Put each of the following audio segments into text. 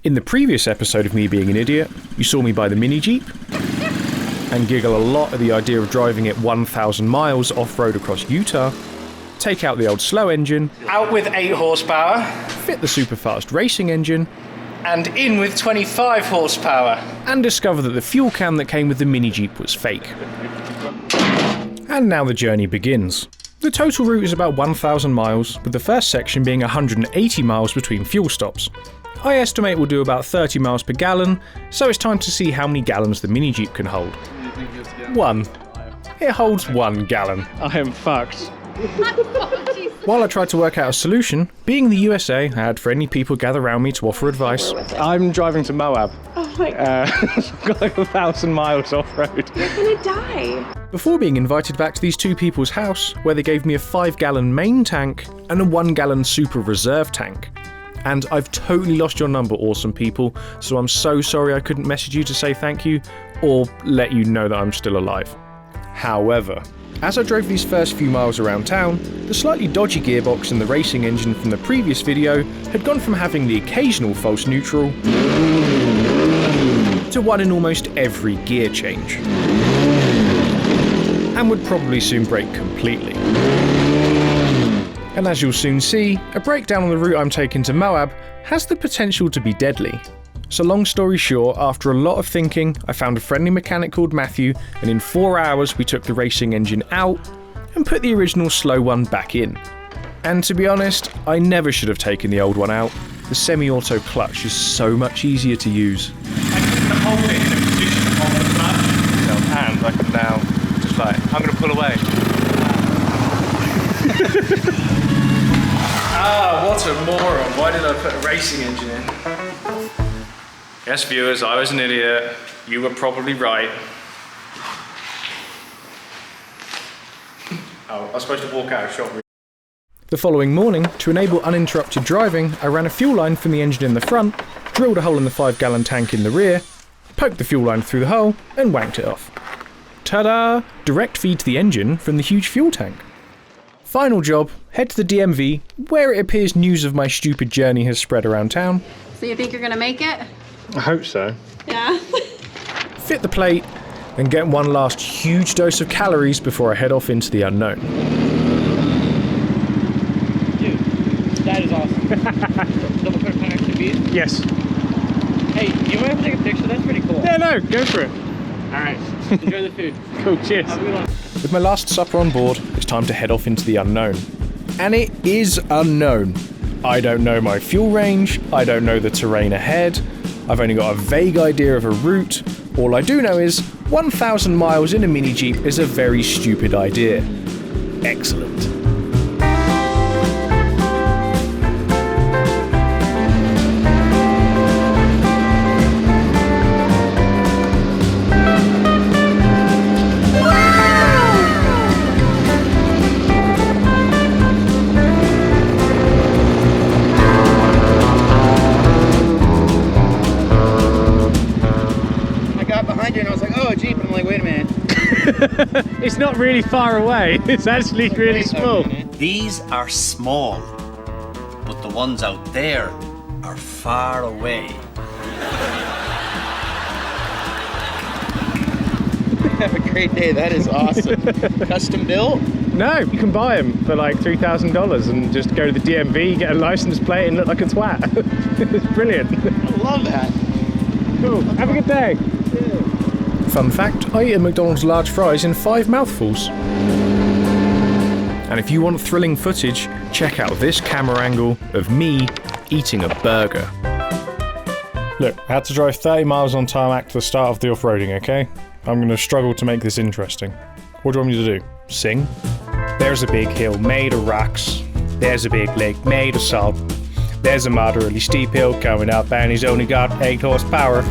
In the previous episode of me being an idiot, you saw me buy the mini Jeep and giggle a lot at the idea of driving it 1,000 miles off-road across Utah, take out the old slow engine, out with 8 horsepower, fit the super fast racing engine, and in with 25 horsepower, and discover that the fuel can that came with the mini Jeep was fake. And now the journey begins. The total route is about 1,000 miles, with the first section being 180 miles between fuel stops. I estimate we'll do about 30 miles per gallon, so it's time to see how many gallons the mini Jeep can hold. 1. It holds 1 gallon. I am fucked. While I tried to work out a solution, being the USA, I had friendly people gather around me to offer advice. I'm driving to Moab. Oh my god. I've got like 1,000 miles off-road. You're gonna die. Before being invited back to these two people's house, where they gave me a 5-gallon main tank and a 1-gallon super reserve tank. And I've totally lost your number, awesome people, so I'm so sorry I couldn't message you to say thank you, or let you know that I'm still alive. However, as I drove these first few miles around town, the slightly dodgy gearbox in the racing engine from the previous video had gone from having the occasional false neutral to one in almost every gear change, and would probably soon break completely. And as you'll soon see, a breakdown on the route I'm taking to Moab has the potential to be deadly. So long story short, after a lot of thinking, I found a friendly mechanic called Matthew, and in 4 hours we took the racing engine out and put the original slow one back in. And to be honest, I never should have taken the old one out. The semi-auto clutch is so much easier to use. I can hold it in a position on the clutch, and I can now just I'm going to pull away. Ah, what a moron. Why did I put a racing engine in? Yes, viewers, I was an idiot. You were probably right. Oh, I was supposed to walk out of shot. The following morning, to enable uninterrupted driving, I ran a fuel line from the engine in the front, drilled a hole in the 5-gallon tank in the rear, poked the fuel line through the hole, and wanked it off. Ta-da! Direct feed to the engine from the huge fuel tank. Final job, head to the DMV, where it appears news of my stupid journey has spread around town. So you think you're gonna make it? I hope so. Yeah. Fit the plate, and get one last huge dose of calories before I head off into the unknown. Dude, that is awesome. Double quick connection beat? Yes. Hey, you want to take a picture? That's pretty cool. Yeah, no, go for it. Alright, enjoy the food. Cool, cheers. Have a good one. With my last supper on board, it's time to head off into the unknown. And it is unknown. I don't know my fuel range, I don't know the terrain ahead, I've only got a vague idea of a route. All I do know is 1,000 miles in a mini Jeep is a very stupid idea. Excellent. It's not really far away, it's actually really small. These are small, but the ones out there are far away. Have a great day, that is awesome. Custom built? No, you can buy them for like $3,000 and just go to the DMV, get a license plate and look like a twat. It's brilliant. I love that. Cool, have a good day. Fun fact, I eat a McDonald's large fries in 5 mouthfuls. And if you want thrilling footage, check out this camera angle of me eating a burger. Look, I had to drive 30 miles on tarmac to the start of the off-roading, okay? I'm going to struggle to make this interesting. What do you want me to do? Sing? There's a big hill made of rocks. There's a big lake made of salt. There's a moderately steep hill coming up and he's only got 8 horsepower.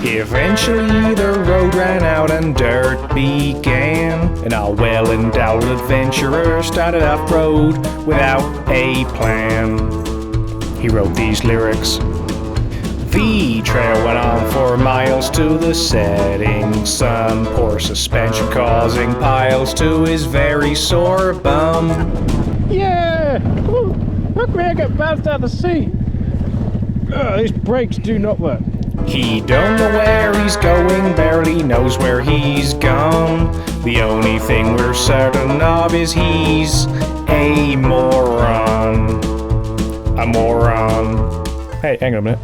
Eventually the road ran out and dirt began, and our well-endowed adventurer started off-road without a plan. He wrote these lyrics. The trail went on for miles to the setting sun, poor suspension causing piles to his very sore bum. Yeah! Woo. Me, I get bounced out of the seat. These brakes do not work. He don't know where he's going, barely knows where he's gone. The only thing we're certain of is he's a moron. A moron. Hey, hang on a minute.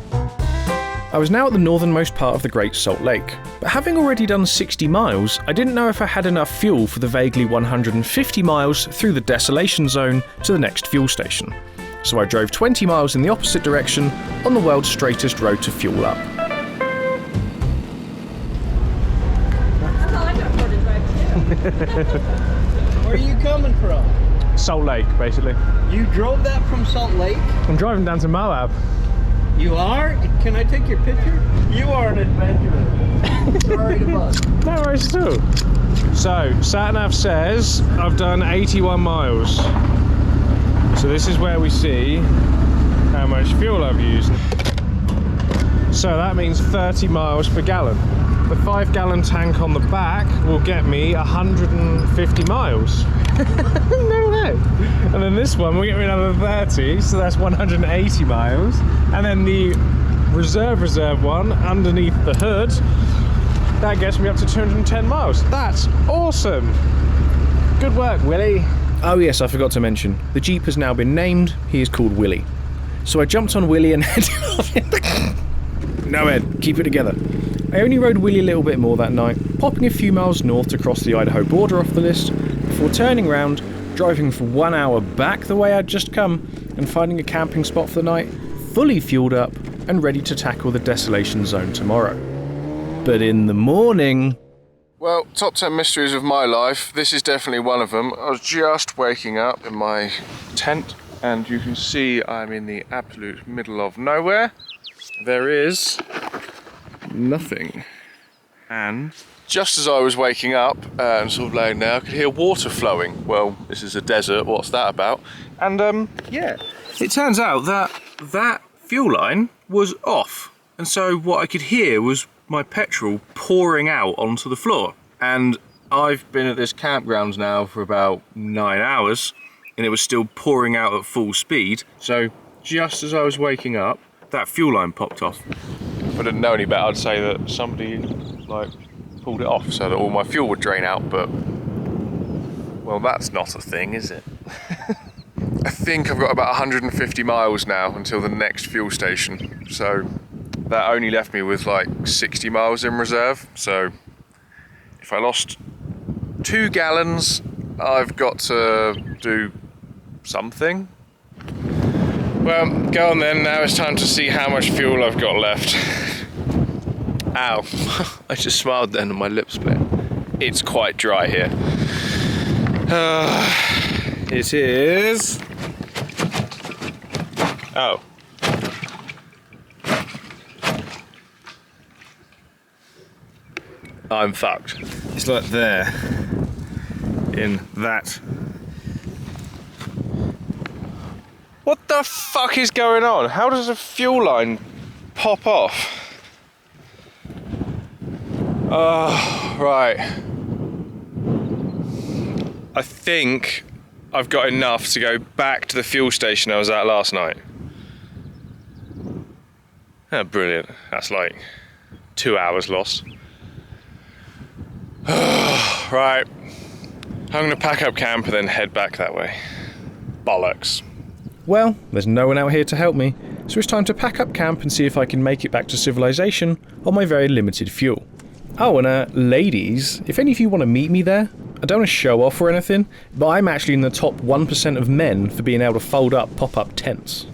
I was now at the northernmost part of the Great Salt Lake, but having already done 60 miles, I didn't know if I had enough fuel for the vaguely 150 miles through the desolation zone to the next fuel station. So I drove 20 miles in the opposite direction on the world's straightest road to fuel up. That's all I got for to drive too. Where are you coming from? Salt Lake, basically. You drove that from Salt Lake? I'm driving down to Moab. You are? Can I take your picture? You are an adventurer. Sorry to bug. No worries too. So, SatNav says I've done 81 miles. So this is where we see how much fuel I've used. So that means 30 miles per gallon. The 5-gallon tank on the back will get me 150 miles. No way. And then this one will get me another 30, so that's 180 miles. And then the reserve one underneath the hood, that gets me up to 210 miles. That's awesome. Good work, Willie. Oh yes, I forgot to mention, the Jeep has now been named. He is called Willie. So I jumped on Willie and headed off. No, Ed, keep it together. I only rode Willie a little bit more that night, popping a few miles north to cross the Idaho border off the list, before turning round, driving for 1 hour back the way I'd just come, and finding a camping spot for the night, fully fueled up and ready to tackle the desolation zone tomorrow. But in the morning... Well, top 10 mysteries of my life, this is definitely one of them. I was just waking up in my tent, and you can see I'm in the absolute middle of nowhere. There is nothing. And just as I was waking up and sort of laying there, I could hear water flowing. Well, this is a desert, what's that about? And yeah, it turns out that fuel line was off. And so what I could hear was my petrol pouring out onto the floor. And I've been at this campground now for about 9 hours, and it was still pouring out at full speed. So just as I was waking up, that fuel line popped off. If I didn't know any better, I'd say that somebody like pulled it off so that all my fuel would drain out, but well, that's not a thing, is it? I think I've got about 150 miles now until the next fuel station, so that only left me with like 60 miles in reserve. So if I lost 2 gallons, I've got to do something. Well, go on then, now it's time to see how much fuel I've got left. Ow, I just smiled then and my lip split. It's quite dry here. It is... Oh. I'm fucked. It's like there, in that. What the fuck is going on? How does a fuel line pop off? Oh, right. I think I've got enough to go back to the fuel station I was at last night. Oh, brilliant. That's like 2 hours lost. Right. I'm going to pack up camp and then head back that way. Bollocks. Well, there's no one out here to help me, so it's time to pack up camp and see if I can make it back to civilization on my very limited fuel. Oh, and ladies, if any of you want to meet me there, I don't want to show off or anything, but I'm actually in the top 1% of men for being able to fold up pop-up tents.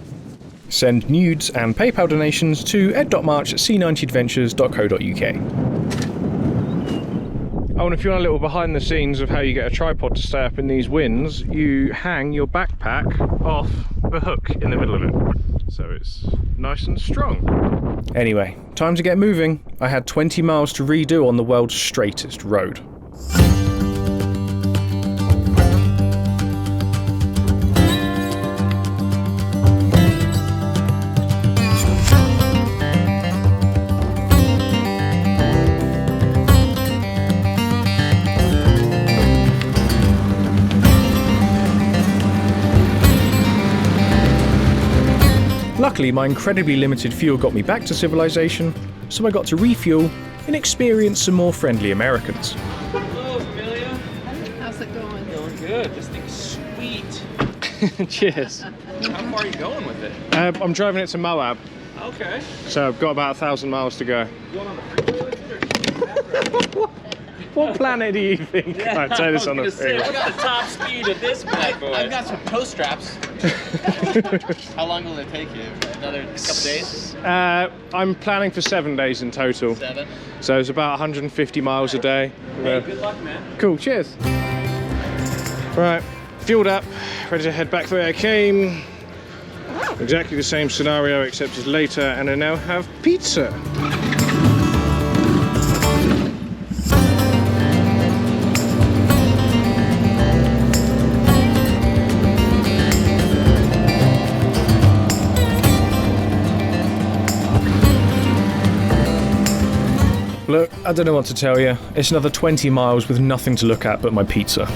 Send nudes and PayPal donations to ed.march@c90adventures.co.uk. Oh, and if you want a little behind the scenes of how you get a tripod to stay up in these winds, you hang your backpack off the hook in the middle of it. So it's nice and strong. Anyway, time to get moving. I had 20 miles to redo on the world's straightest road. Luckily, my incredibly limited fuel got me back to civilization, so I got to refuel and experience some more friendly Americans. Hello, Amelia. How's it going? Going good. This thing's sweet. Cheers. How far are you going with it? I'm driving it to Moab, Okay. so I've got about 1,000 miles to go. Going on the freeway with it, or What planet do you think? I'd say this on the freeway. what's the top speed of this bad boy? I've got some toe straps. How long will it take you? Another couple days? I'm planning for 7 days in total. 7? So it's about 150 miles a day. Hey, good luck, man. Cool, cheers. Right, fueled up, ready to head back the way I came. Exactly the same scenario except it's later, and I now have pizza. Look, I don't know what to tell you. It's another 20 miles with nothing to look at but my pizza.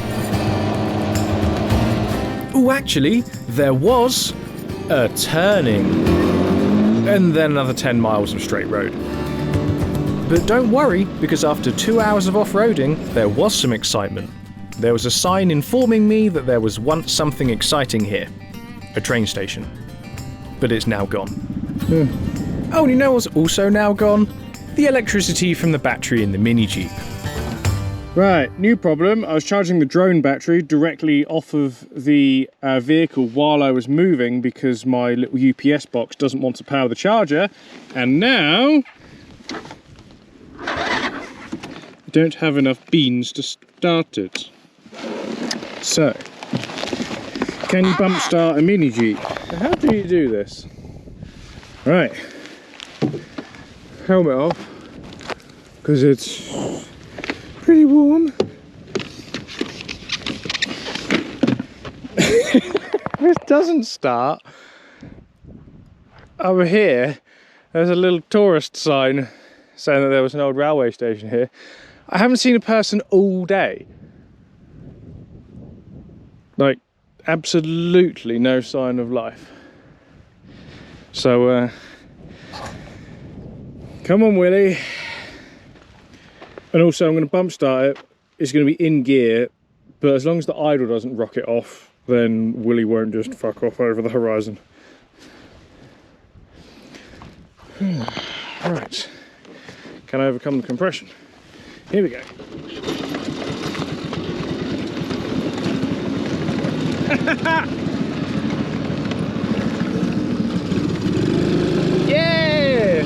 Oh, actually, there was a turning. And then another 10 miles of straight road. But don't worry, because after 2 hours of off-roading, there was some excitement. There was a sign informing me that there was once something exciting here. A train station. But it's now gone. Oh, and you know what's also now gone? The electricity from the battery in the mini Jeep. Right, new problem. I was charging the drone battery directly off of the vehicle while I was moving because my little UPS box doesn't want to power the charger. And now I don't have enough beans to start it. So, can you bump start a mini Jeep? How do you do this? Right. Helmet off, because it's pretty warm. This doesn't start. Over here, there's a little tourist sign saying that there was an old railway station here. I haven't seen a person all day. Like, absolutely no sign of life. So, come on, Willie. And also, I'm going to bump start it. It's going to be in gear, but as long as the idle doesn't rocket off, then Willie won't just fuck off over the horizon. Right. Can I overcome the compression? Here we go. Yeah!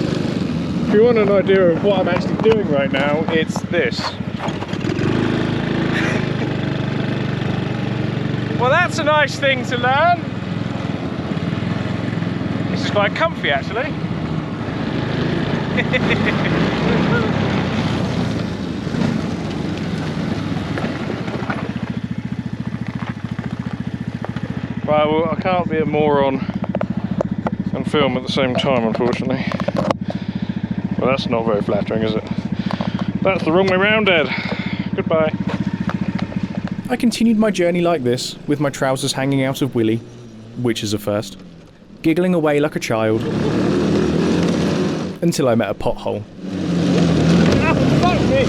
If you want an idea of what I'm actually doing right now, it's this. Well, that's a nice thing to learn. This is quite comfy, actually. Right, well, I can't be a moron and film at the same time, unfortunately. Well, that's not very flattering, is it? That's the wrong way round, Ed. Goodbye. I continued my journey like this, with my trousers hanging out of Willie, which is a first, giggling away like a child, until I met a pothole. Ah, fuck me!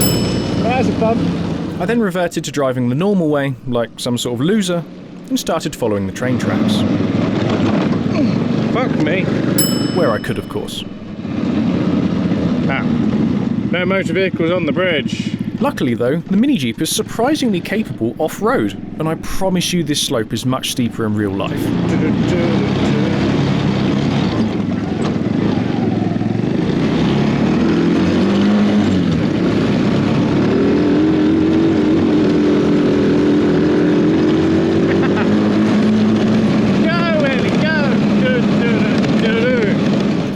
There's a bump. I then reverted to driving the normal way, like some sort of loser, and started following the train tracks. Fuck me. Where I could, of course. Ah. No motor vehicles on the bridge. Luckily though, the mini Jeep is surprisingly capable off-road, and I promise you this slope is much steeper in real life.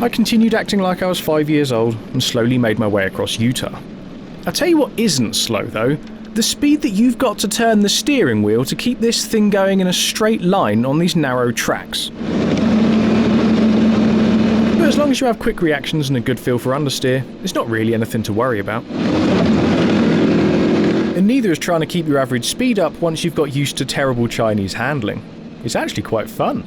I continued acting like I was 5 years old and slowly made my way across Utah. I'll tell you what isn't slow though, the speed that you've got to turn the steering wheel to keep this thing going in a straight line on these narrow tracks. But as long as you have quick reactions and a good feel for understeer, it's not really anything to worry about. And neither is trying to keep your average speed up once you've got used to terrible Chinese handling. It's actually quite fun.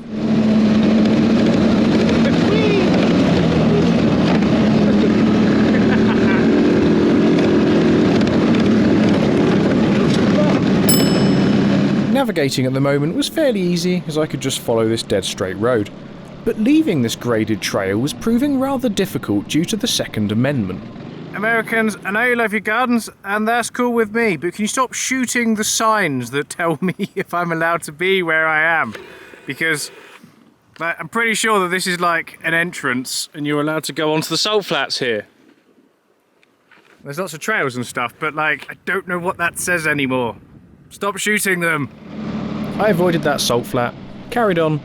Navigating at the moment was fairly easy as I could just follow this dead straight road. But leaving this graded trail was proving rather difficult due to the Second Amendment. Americans, I know you love your gardens, and that's cool with me, but can you stop shooting the signs that tell me if I'm allowed to be where I am? Because I'm pretty sure that this is like an entrance and you're allowed to go onto the salt flats here. There's lots of trails and stuff, but like, I don't know what that says anymore. Stop shooting them. I avoided that salt flat, carried on,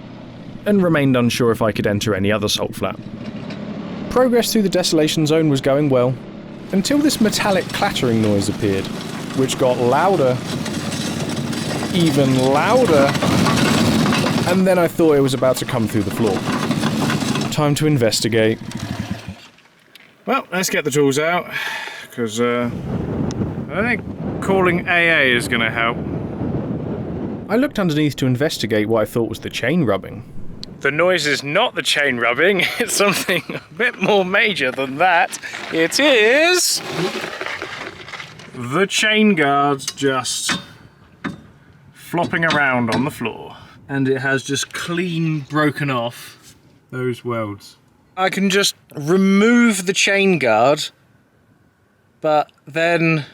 and remained unsure if I could enter any other salt flat. Progress through the desolation zone was going well, until this metallic clattering noise appeared, which got louder, even louder, and then I thought it was about to come through the floor. Time to investigate. Well, let's get the tools out, because I think calling AA is going to help. I looked underneath to investigate what I thought was the chain rubbing. The noise is not the chain rubbing, it's something a bit more major than that. It is the chain guards just flopping around on the floor. And it has just clean broken off those welds. I can just remove the chain guard, but then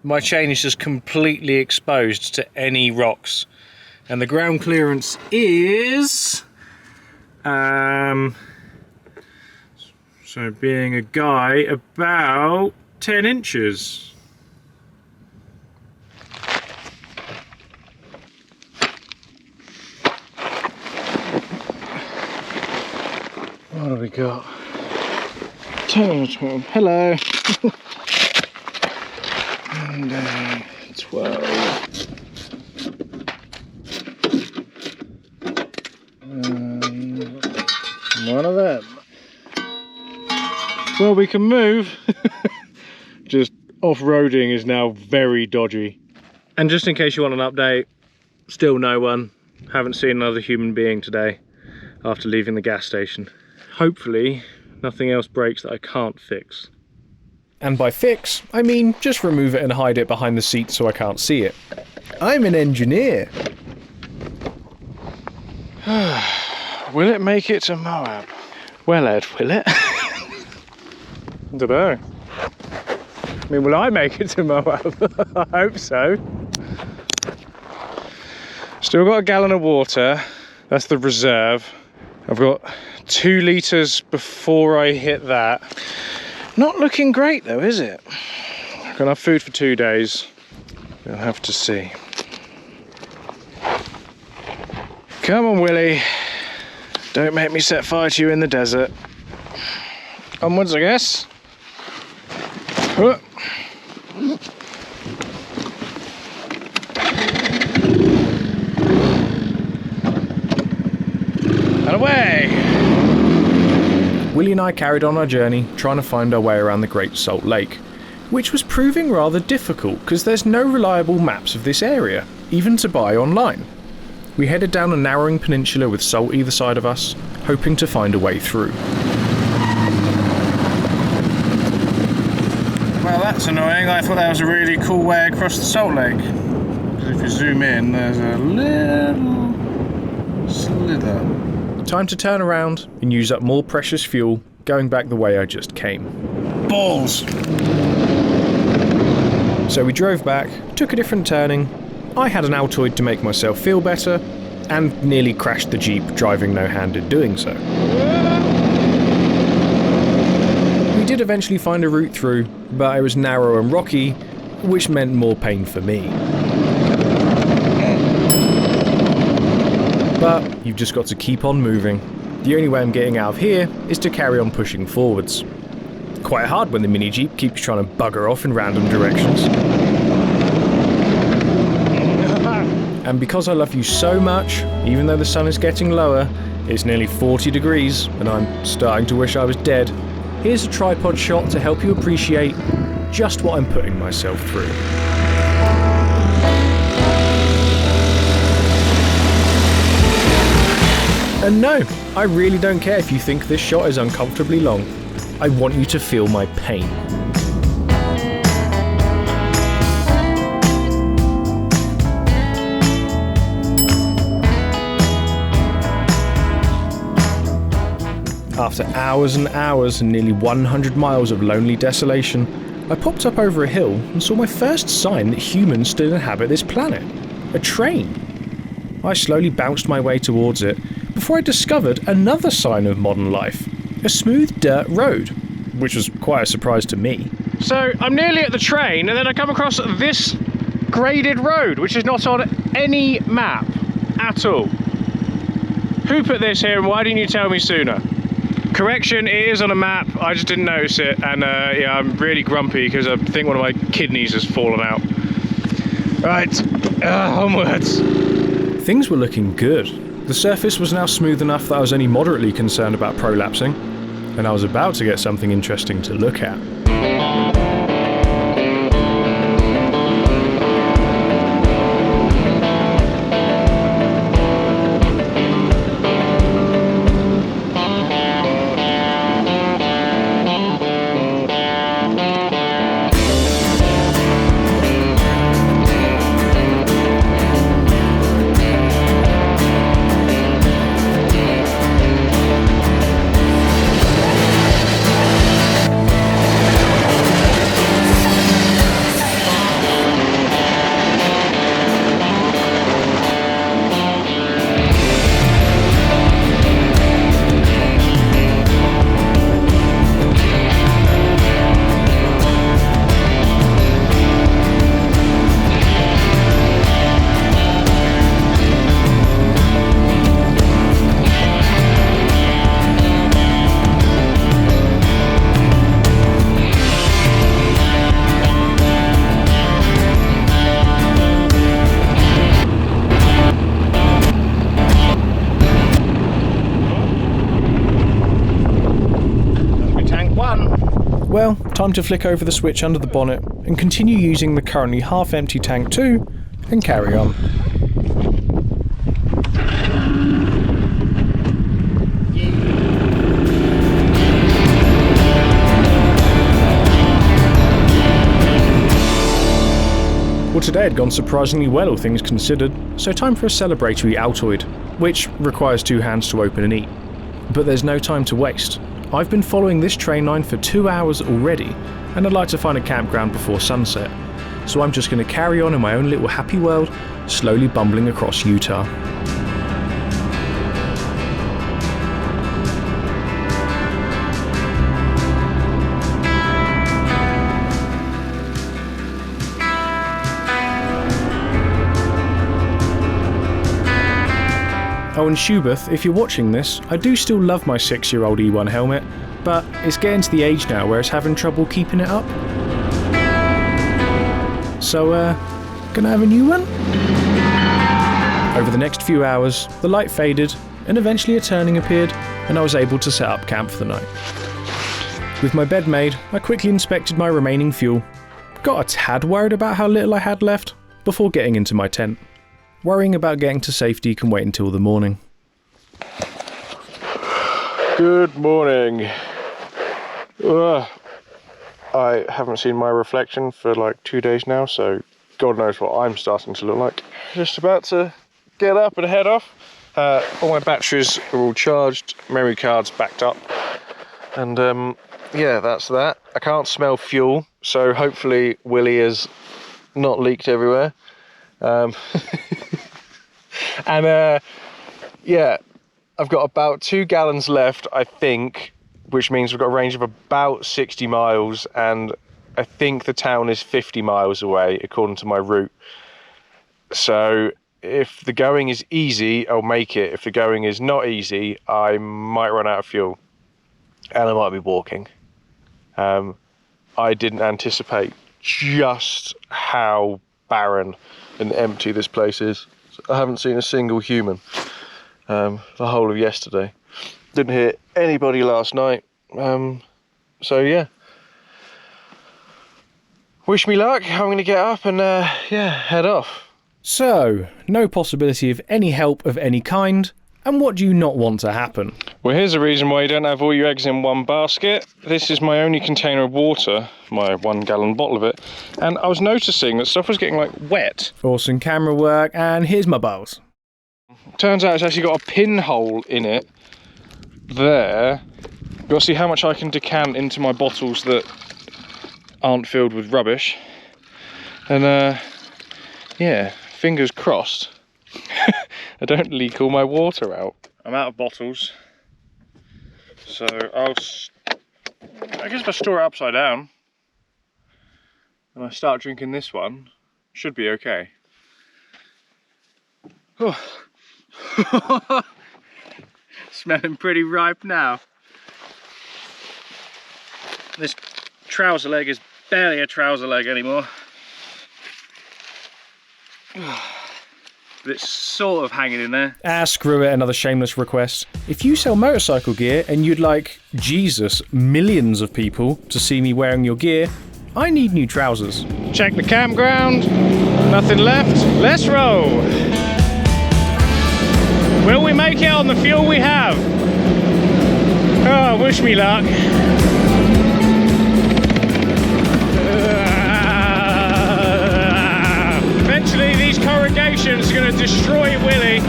my chain is just completely exposed to any rocks. And the ground clearance is... so being a guy, about 10 inches. What have we got? 10 or 12. Hello. And 12. One of them. Well, we can move. Just off-roading is now very dodgy. And just in case you want an update, still no one. Haven't seen another human being today after leaving the gas station. Hopefully, nothing else breaks that I can't fix. And by fix, I mean just remove it and hide it behind the seat so I can't see it. I'm an engineer. Will it make it to Moab? Well, Ed, will it? I don't know. I mean, will I make it to Moab? I hope so. Still got a gallon of water. That's the reserve. I've got 2 litres before I hit that. Not looking great though, is it? I've got enough food for 2 days. We'll have to see. Come on, Willie. Don't make me set fire to you in the desert. Onwards, I guess. And away! Willie and I carried on our journey, trying to find our way around the Great Salt Lake, which was proving rather difficult because there's no reliable maps of this area, even to buy online. We headed down a narrowing peninsula with salt either side of us, hoping to find a way through. Well, that's annoying. I thought that was a really cool way across the Salt Lake. Because if you zoom in, there's a little slither. Time to turn around and use up more precious fuel, going back the way I just came. Balls! So we drove back, took a different turning. I had an Altoid to make myself feel better, and nearly crashed the Jeep driving no-handed doing so. We did eventually find a route through, but it was narrow and rocky, which meant more pain for me. But you've just got to keep on moving. The only way I'm getting out of here is to carry on pushing forwards. Quite hard when the mini Jeep keeps trying to bugger off in random directions. And because I love you so much, even though the sun is getting lower, it's nearly 40 degrees and I'm starting to wish I was dead, here's a tripod shot to help you appreciate just what I'm putting myself through. And no, I really don't care if you think this shot is uncomfortably long. I want you to feel my pain. After hours and hours and nearly 100 miles of lonely desolation, I popped up over a hill and saw my first sign that humans still inhabit this planet. A train. I slowly bounced my way towards it before I discovered another sign of modern life. A smooth dirt road, which was quite a surprise to me. So I'm nearly at the train and then I come across this graded road, which is not on any map at all. Who put this here and why didn't you tell me sooner? Correction, it is on a map, I just didn't notice it, and yeah, I'm really grumpy because I think one of my kidneys has fallen out. Right, onwards. Things were looking good. The surface was now smooth enough that I was only moderately concerned about prolapsing, and I was about to get something interesting to look at. Well, time to flick over the switch under the bonnet and continue using the currently half-empty tank 2 and carry on. Well, today had gone surprisingly well, all things considered, so time for a celebratory Altoid, which requires 2 hands to open and eat. But there's no time to waste. I've been following this train line for 2 hours already, and I'd like to find a campground before sunset, so I'm just going to carry on in my own little happy world, slowly bumbling across Utah. Oh, and Schubert, if you're watching this, I do still love my 6-year-old E1 helmet, but it's getting to the age now where it's having trouble keeping it up. So, gonna have a new one? Over the next few hours, the light faded, and eventually a turning appeared, and I was able to set up camp for the night. With my bed made, I quickly inspected my remaining fuel, got a tad worried about how little I had left, before getting into my tent. Worrying about getting to safety can wait until the morning. Good morning. I haven't seen my reflection for like 2 days now, so God knows what I'm starting to look like. Just about to get up and head off. All my batteries are all charged, memory card's backed up, and yeah, that's that. I can't smell fuel, so hopefully Willy has not leaked everywhere. And yeah, I've got about 2 gallons left, I think, which means we've got a range of about 60 miles, and I think the town is 50 miles away according to my route. So if the going is easy, I'll make it. If the going is not easy, I might run out of fuel and I might be walking. I didn't anticipate just how barren and empty this place is. I haven't seen a single human the whole of yesterday. Didn't hear anybody last night. So yeah. Wish me luck. I'm going to get up and yeah, head off. So, no possibility of any help of any kind, and what do you not want to happen? Well, here's a reason why you don't have all your eggs in one basket. This is my only container of water, my 1 gallon bottle of it, and I was noticing that stuff was getting like wet. Awesome camera work, and here's my bowls. Turns out it's actually got a pinhole in it, there. You'll see how much I can decant into my bottles that aren't filled with rubbish. And yeah, fingers crossed I don't leak all my water out. I'm out of bottles, so I guess if I store it upside down and I start drinking this one, should be okay. Oh. Smelling pretty ripe now. This trouser leg is barely a trouser leg anymore. But it's sort of hanging in there. Ah, screw it, another shameless request. If you sell motorcycle gear and you'd like, Jesus, millions of people to see me wearing your gear, I need new trousers. Check the campground. Nothing left. Let's roll. Will we make it on the fuel we have? Oh, wish me luck. Eventually these corrugations are going to destroy Willie.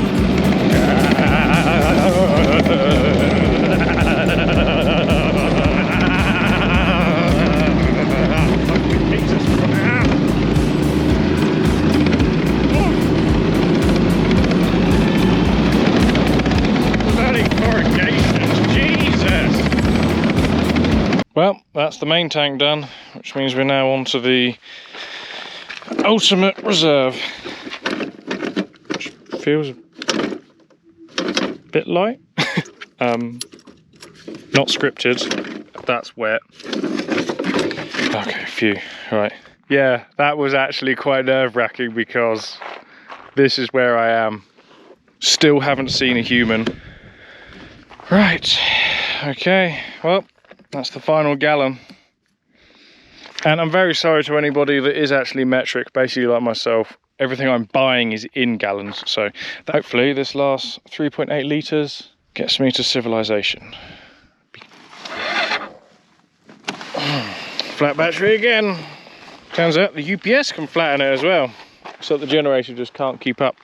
Well, that's the main tank done, which means we're now on to the ultimate reserve, which feels a bit light. Not scripted, that's wet. Okay, phew, right. Yeah, that was actually quite nerve-wracking because this is where I am. Still haven't seen a human. Right, okay, well, that's the final gallon. And I'm very sorry to anybody that is actually metric, basically like myself. Everything I'm buying is in gallons, so hopefully this last 3.8 litres gets me to civilization. Flat battery again. Turns out the UPS can flatten it as well, so the generator just can't keep up.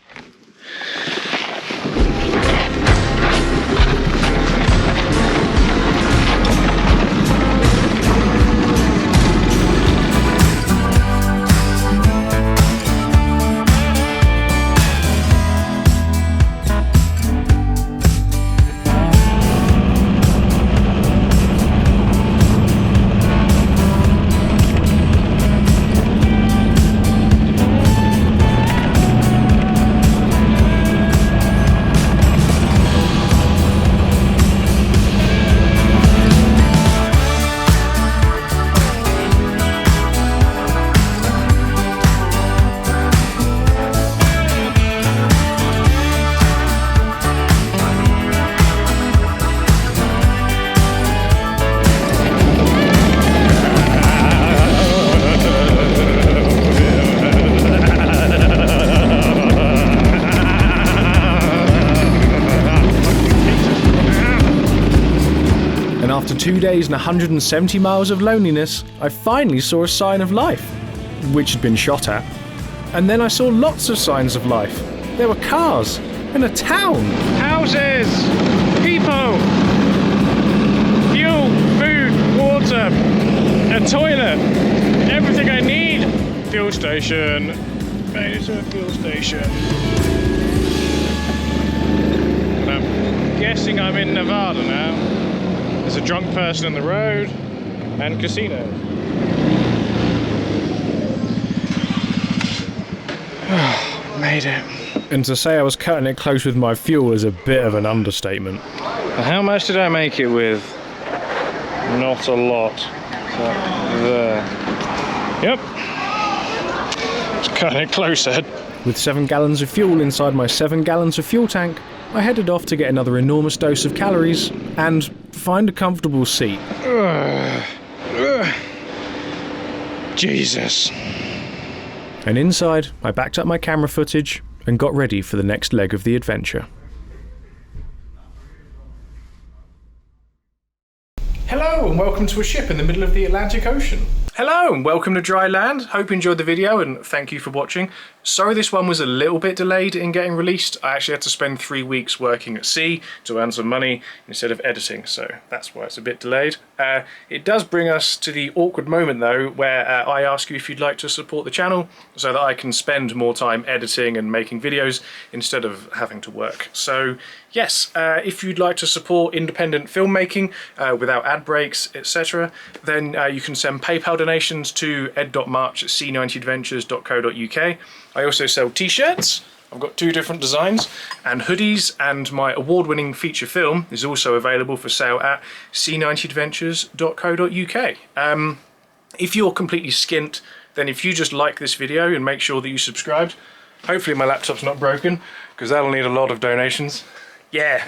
After 2 days and 170 miles of loneliness, I finally saw a sign of life, which had been shot at. And then I saw lots of signs of life. There were cars and a town. Houses, people, fuel, food, water, a toilet, everything I need. Fuel station, made it to a fuel station. And I'm guessing I'm in Nevada now. There's a drunk person in the road and casino. Made it. And to say I was cutting it close with my fuel is a bit of an understatement. And how much did I make it with? Not a lot. So, there. Yep. Just cutting it close, Ed. With 7 gallons of fuel inside my 7 gallons of fuel tank, I headed off to get another enormous dose of calories and find a comfortable seat. Jesus. And inside, I backed up my camera footage and got ready for the next leg of the adventure. Hello and welcome to a ship in the middle of the Atlantic Ocean. Hello and welcome to Dry Land. Hope you enjoyed the video and thank you for watching. Sorry this one was a little bit delayed in getting released. I actually had to spend 3 weeks working at sea to earn some money instead of editing, so that's why it's a bit delayed. It does bring us to the awkward moment though, where I ask you if you'd like to support the channel so that I can spend more time editing and making videos instead of having to work. So yes, if you'd like to support independent filmmaking without ad breaks, etc., then you can send PayPal donations to ed.march@c90adventures.co.uk. I also sell t-shirts. I've got 2 different designs, and hoodies, and my award-winning feature film is also available for sale at c90adventures.co.uk. If you're completely skint, then if you just like this video and make sure that you subscribed, hopefully my laptop's not broken, because that'll need a lot of donations. Yeah,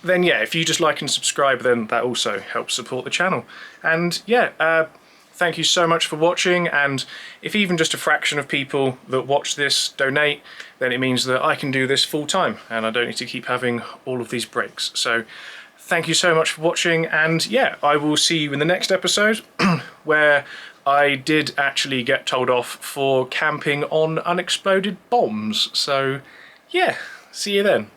then yeah, if you just like and subscribe, then that also helps support the channel. And yeah, thank you so much for watching, and if even just a fraction of people that watch this donate, then it means that I can do this full time and I don't need to keep having all of these breaks. So thank you so much for watching, and yeah, I will see you in the next episode where I did actually get told off for camping on unexploded bombs. So yeah, see you then.